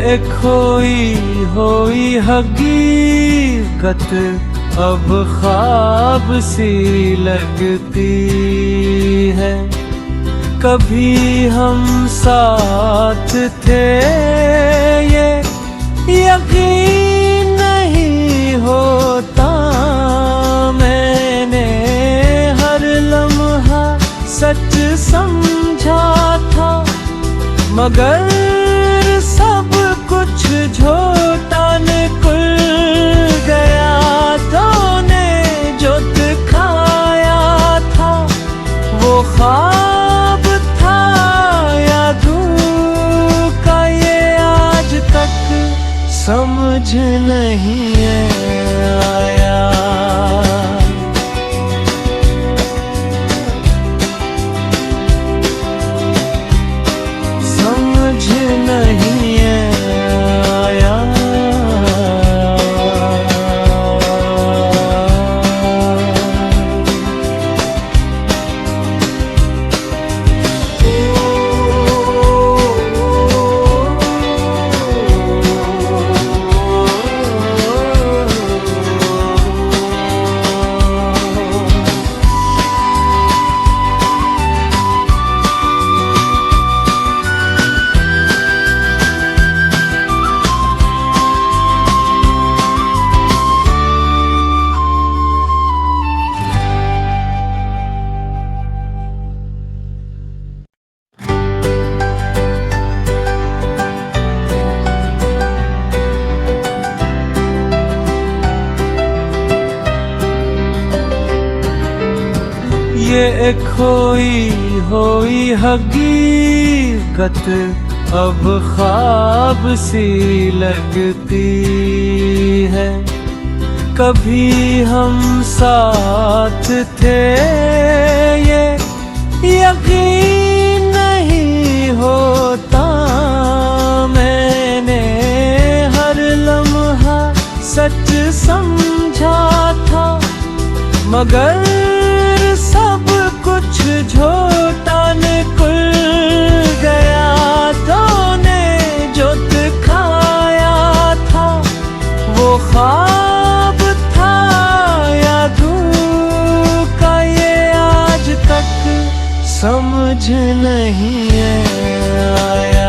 ये खोई हुई हकीकत अब ख्वाब सी लगती है। कभी हम साथ थे ये यकीन नहीं होता। मैंने हर लम्हा सच समझा था, मगर सब कुछ झूठा निकल गया। तूने जो दिखाया था वो ख्वाब था या धोखा, ये आज तक समझ नहीं आया। ये खोई हुई हकीकत अब ख्वाब सी लगती है। कभी हम साथ थे ये यकीन नहीं होता। मैंने हर लम्हा सच समझा था, मगर सब कुछ झूठा निकल गया। तूने जो दिखाया था वो ख्वाब था या धोखा, ये आज तक समझ नहीं आया।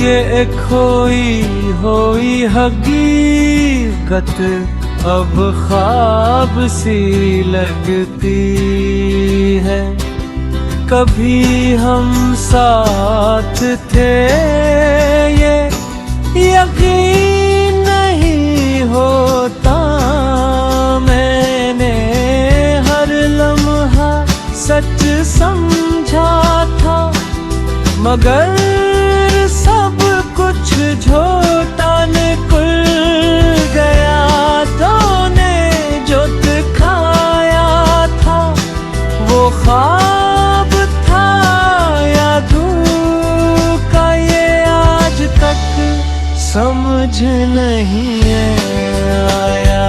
ये खोई हुई हकीकत अब ख्वाब सी लगती है। कभी हम साथ थे ये यकीन नहीं होता। मैंने हर लम्हा सच समझा था, मगर सब कुछ झूठा निकल गया। तूने जो दिखाया था वो ख्वाब था या धोखा, ये आज तक समझ नहीं आया।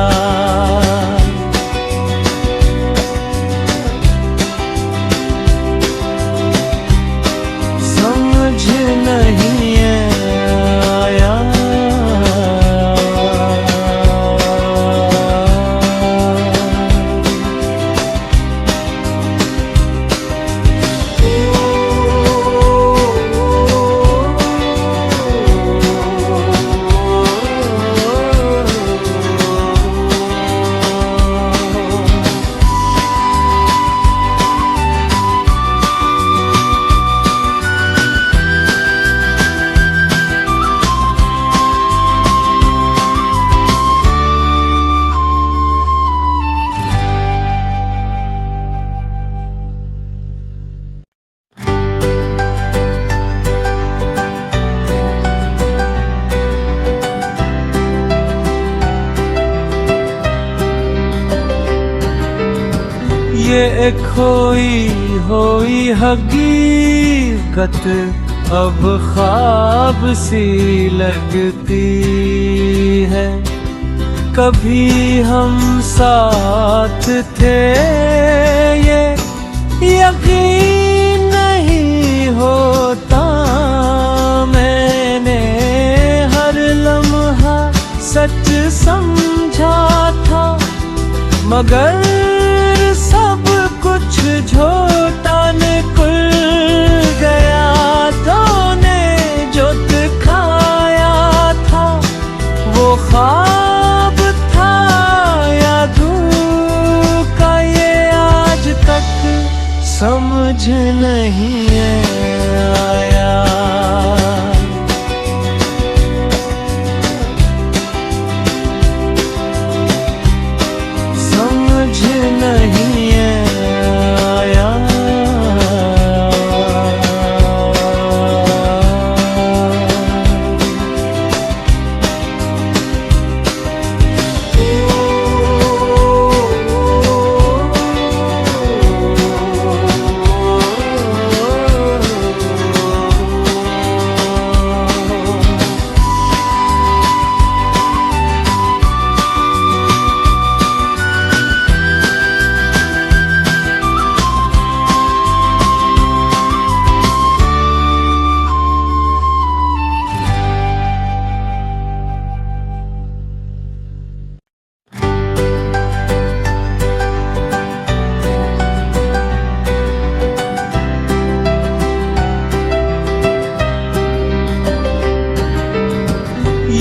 ये खोई हुई हकीकत अब ख्वाब सी लगती है। कभी हम साथ थे ये यकीन नहीं होता। मैंने हर लम्हा सच समझा था, मगर सब कुछ झूठा निकल गया। तूने जो दिखाया था वो ख्वाब था या धोखा, ये आज तक समझ नहीं आया। समझ नहीं आया।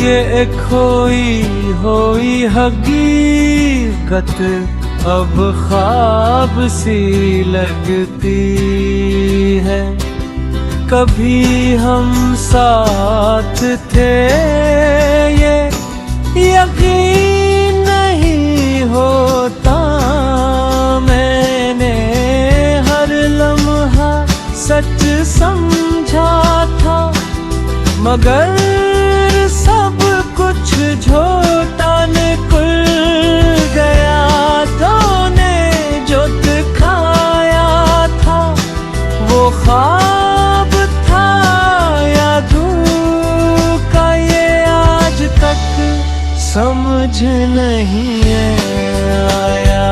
ये खोई हुई हकीकत अब ख्वाब सी लगती है। कभी हम साथ थे ये यकीन नहीं होता। मैंने हर लम्हा सच समझा था, मगर सब कुछ झूठा निकल गया। तूने जो दिखाया था वो ख्वाब था या धोखा, ये आज तक समझ नहीं आया।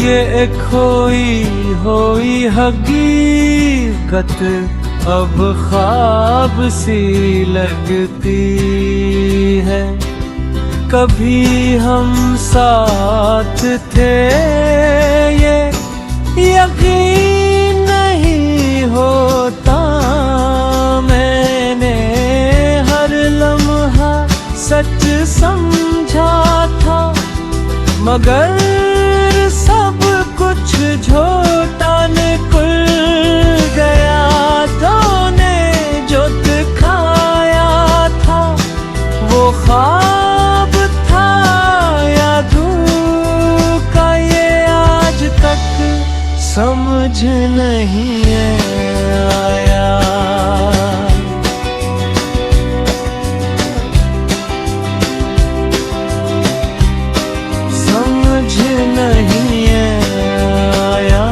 ये खोई हुई हकीकत अब ख्वाब सी लगती है। कभी हम साथ थे ये यकीन नहीं होता। मैंने हर लम्हा सच समझा था, मगर सब कुछ झूठा निकल गया। तूने जो दिखाया था वो ख्वाब था या धोखा, ये आज तक समझ नहीं आया। समझ नहीं आया।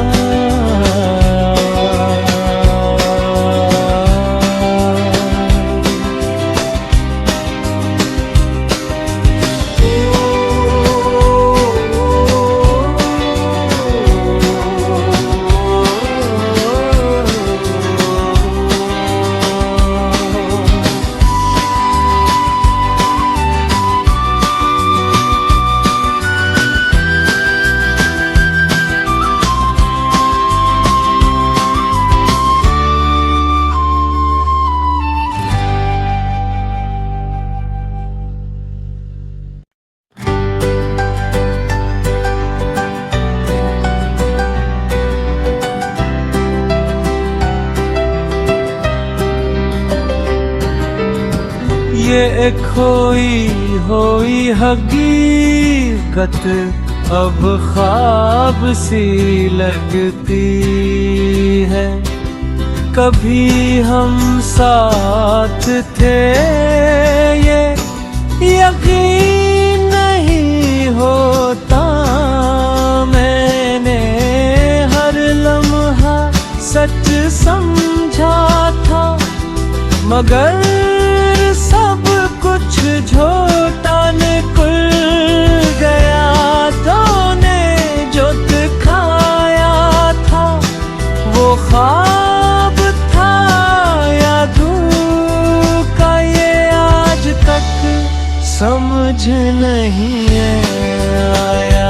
ये खोई हुई हकीकत अब ख्वाब सी लगती है। कभी हम साथ थे ये यकीन नहीं होता। मैंने हर लम्हा सच समझा था, मगर सब कुछ झूठा निकल गया। तूने जो दिखाया था वो ख्वाब था या धोखा, ये आज तक समझ नहीं आया।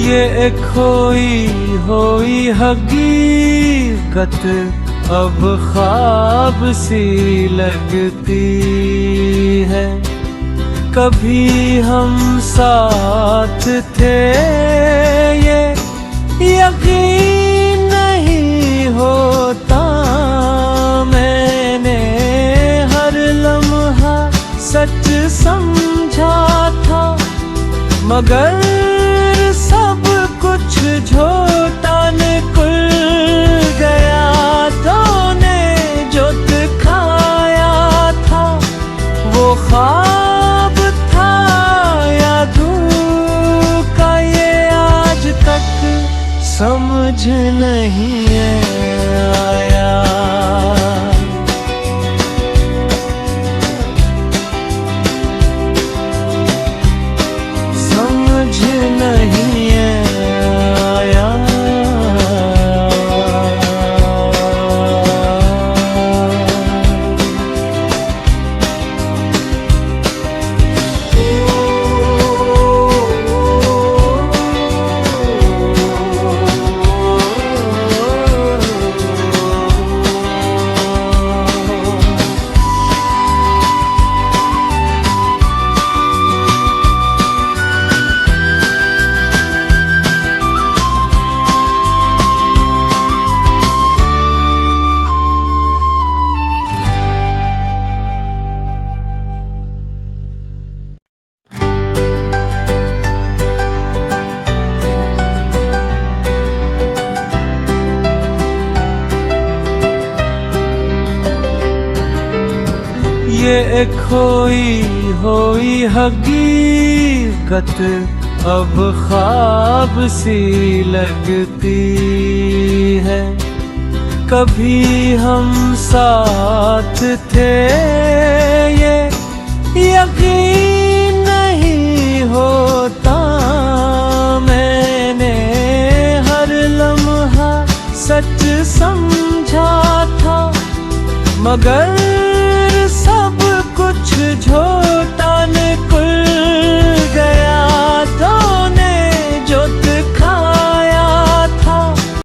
ये खोई हुई हकीकत अब ख्वाब सी लगती है। कभी हम साथ थे ये यकीन नहीं होता। मैंने हर लम्हा सच समझा था, मगर सब कुछ झूठा निकल गया। तूने जो दिखाया था वो ख्वाब था या धोखा, ये आज तक समझ नहीं आया। ये खोई हुई हकीकत अब ख्वाब सी लगती है। कभी हम साथ थे ये यकीन नहीं होता। मैंने हर लम्हा सच समझा था, मगर सब कुछ झूठा